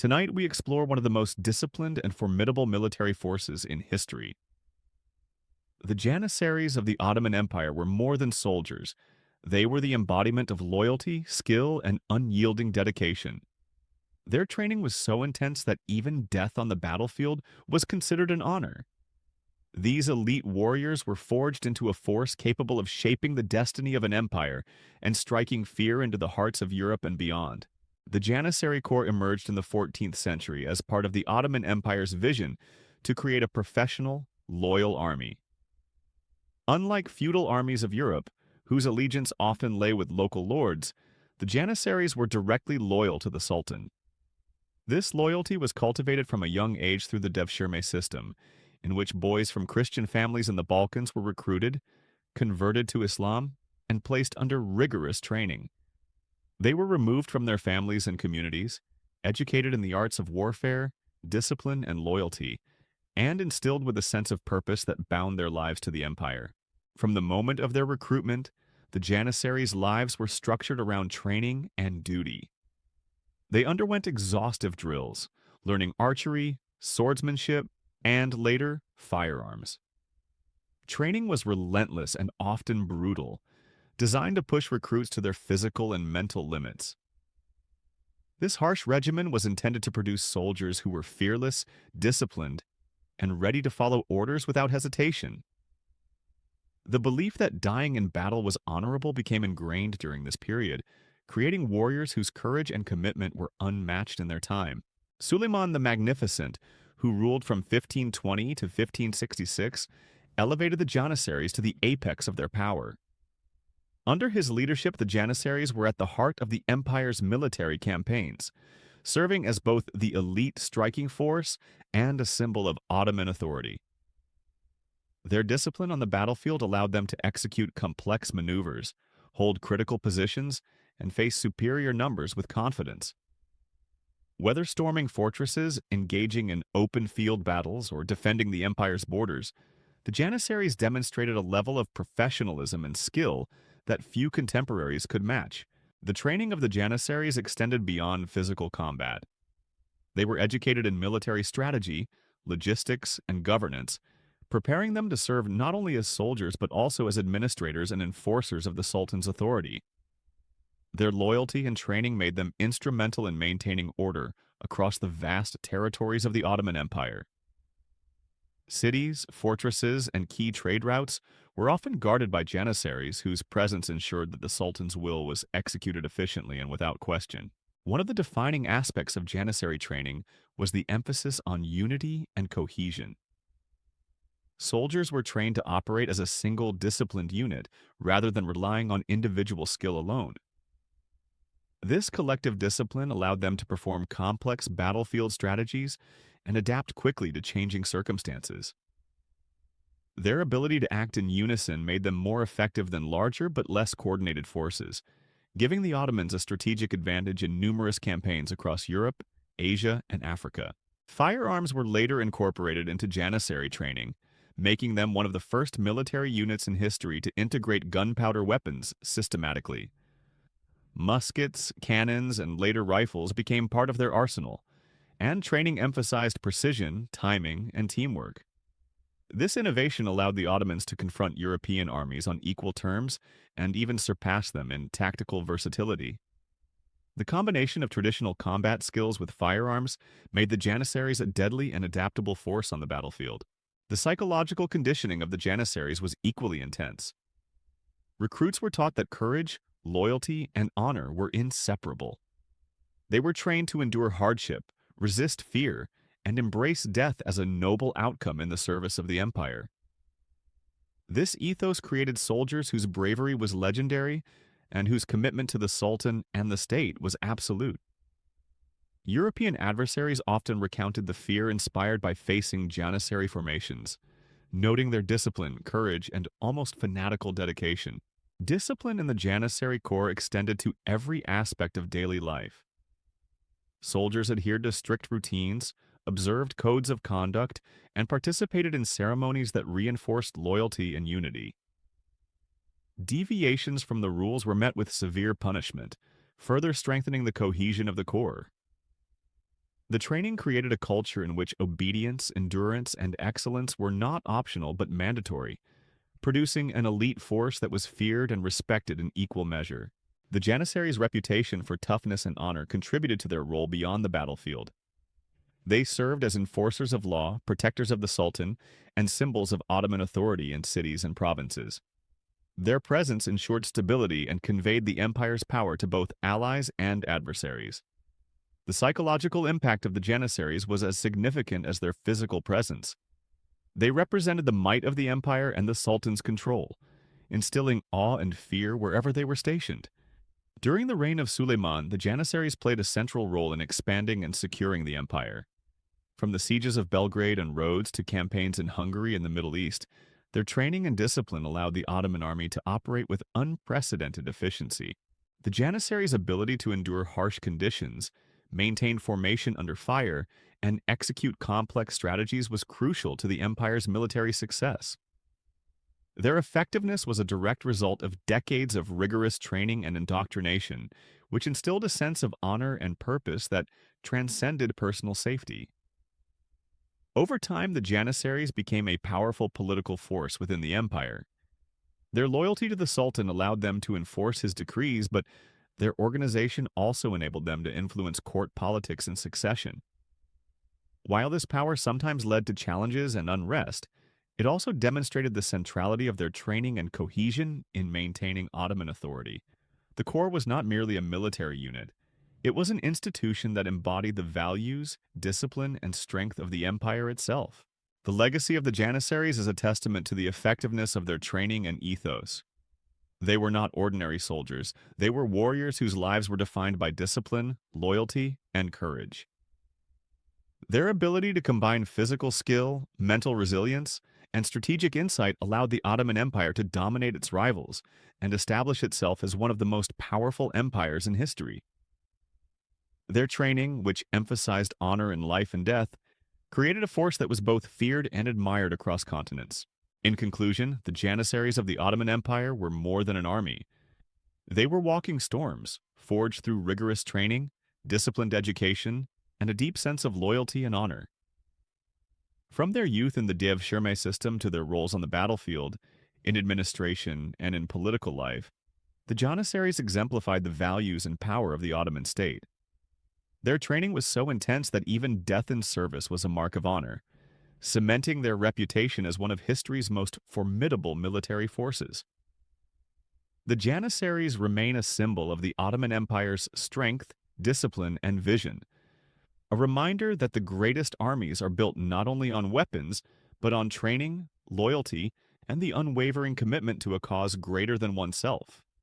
Tonight, we explore one of the most disciplined and formidable military forces in history. The Janissaries of the Ottoman Empire were more than soldiers. They were the embodiment of loyalty, skill, and unyielding dedication. Their training was so intense that even death on the battlefield was considered an honor. These elite warriors were forged into a force capable of shaping the destiny of an empire and striking fear into the hearts of Europe and beyond. The Janissary Corps emerged in the 14th century as part of the Ottoman Empire's vision to create a professional, loyal army. Unlike feudal armies of Europe, whose allegiance often lay with local lords, the Janissaries were directly loyal to the Sultan. This loyalty was cultivated from a young age through the Devshirme system, in which boys from Christian families in the Balkans were recruited, converted to Islam, and placed under rigorous training. They were removed from their families and communities, educated in the arts of warfare, discipline, and loyalty, and instilled with a sense of purpose that bound their lives to the empire. From the moment of their recruitment, the Janissaries' lives were structured around training and duty. They underwent exhaustive drills, learning archery, swordsmanship, and later, firearms. Training was relentless and often brutal, designed to push recruits to their physical and mental limits. This harsh regimen was intended to produce soldiers who were fearless, disciplined, and ready to follow orders without hesitation. The belief that dying in battle was honorable became ingrained during this period, creating warriors whose courage and commitment were unmatched in their time. Suleiman the Magnificent, who ruled from 1520 to 1566, elevated the Janissaries to the apex of their power. Under his leadership, the Janissaries were at the heart of the empire's military campaigns, serving as both the elite striking force and a symbol of Ottoman authority. Their discipline on the battlefield allowed them to execute complex maneuvers, hold critical positions, and face superior numbers with confidence. Whether storming fortresses, engaging in open field battles, or defending the empire's borders, the Janissaries demonstrated a level of professionalism and skill that few contemporaries could match. The training of the Janissaries extended beyond physical combat. They were educated in military strategy, logistics, and governance, preparing them to serve not only as soldiers but also as administrators and enforcers of the Sultan's authority. Their loyalty and training made them instrumental in maintaining order across the vast territories of the Ottoman Empire. Cities, fortresses, and key trade routes were often guarded by Janissaries, whose presence ensured that the Sultan's will was executed efficiently and without question. One of the defining aspects of Janissary training was the emphasis on unity and cohesion. Soldiers were trained to operate as a single disciplined unit rather than relying on individual skill alone. This collective discipline allowed them to perform complex battlefield strategies and adapt quickly to changing circumstances. Their ability to act in unison made them more effective than larger but less coordinated forces, giving the Ottomans a strategic advantage in numerous campaigns across Europe, Asia, and Africa. Firearms were later incorporated into Janissary training, making them one of the first military units in history to integrate gunpowder weapons systematically. Muskets, cannons, and later rifles became part of their arsenal, and training emphasized precision, timing, and teamwork. This innovation allowed the Ottomans to confront European armies on equal terms and even surpass them in tactical versatility. The combination of traditional combat skills with firearms made the Janissaries a deadly and adaptable force on the battlefield. The psychological conditioning of the Janissaries was equally intense. Recruits were taught that courage, loyalty, and honor were inseparable. They were trained to endure hardship, resist fear, and embrace death as a noble outcome in the service of the empire. This ethos created soldiers whose bravery was legendary and whose commitment to the Sultan and the state was absolute. European adversaries often recounted the fear inspired by facing Janissary formations, noting their discipline, courage, and almost fanatical dedication. Discipline in the Janissary Corps extended to every aspect of daily life. Soldiers adhered to strict routines, observed codes of conduct, and participated in ceremonies that reinforced loyalty and unity. Deviations from the rules were met with severe punishment, further strengthening the cohesion of the Corps. The training created a culture in which obedience, endurance, and excellence were not optional but mandatory, producing an elite force that was feared and respected in equal measure. The Janissaries' reputation for toughness and honor contributed to their role beyond the battlefield. They served as enforcers of law, protectors of the Sultan, and symbols of Ottoman authority in cities and provinces. Their presence ensured stability and conveyed the empire's power to both allies and adversaries. The psychological impact of the Janissaries was as significant as their physical presence. They represented the might of the empire and the Sultan's control, instilling awe and fear wherever they were stationed. During the reign of Suleiman, the Janissaries played a central role in expanding and securing the empire. From the sieges of Belgrade and Rhodes to campaigns in Hungary and the Middle East, their training and discipline allowed the Ottoman army to operate with unprecedented efficiency. The Janissaries' ability to endure harsh conditions, maintain formation under fire, and execute complex strategies was crucial to the empire's military success. Their effectiveness was a direct result of decades of rigorous training and indoctrination, which instilled a sense of honor and purpose that transcended personal safety. Over time, the Janissaries became a powerful political force within the empire. Their loyalty to the Sultan allowed them to enforce his decrees, but their organization also enabled them to influence court politics and succession. While this power sometimes led to challenges and unrest, it also demonstrated the centrality of their training and cohesion in maintaining Ottoman authority. The corps was not merely a military unit. It was an institution that embodied the values, discipline, and strength of the empire itself. The legacy of the Janissaries is a testament to the effectiveness of their training and ethos. They were not ordinary soldiers. They were warriors whose lives were defined by discipline, loyalty, and courage. Their ability to combine physical skill, mental resilience, and strategic insight allowed the Ottoman Empire to dominate its rivals and establish itself as one of the most powerful empires in history. Their training, which emphasized honor in life and death, created a force that was both feared and admired across continents. In conclusion, the Janissaries of the Ottoman Empire were more than an army. They were walking storms, forged through rigorous training, disciplined education, and a deep sense of loyalty and honor. From their youth in the Dev Shirme system to their roles on the battlefield, in administration, and in political life, the Janissaries exemplified the values and power of the Ottoman state. Their training was so intense that even death in service was a mark of honor, cementing their reputation as one of history's most formidable military forces. The Janissaries remain a symbol of the Ottoman Empire's strength, discipline, and vision, a reminder that the greatest armies are built not only on weapons, but on training, loyalty, and the unwavering commitment to a cause greater than oneself.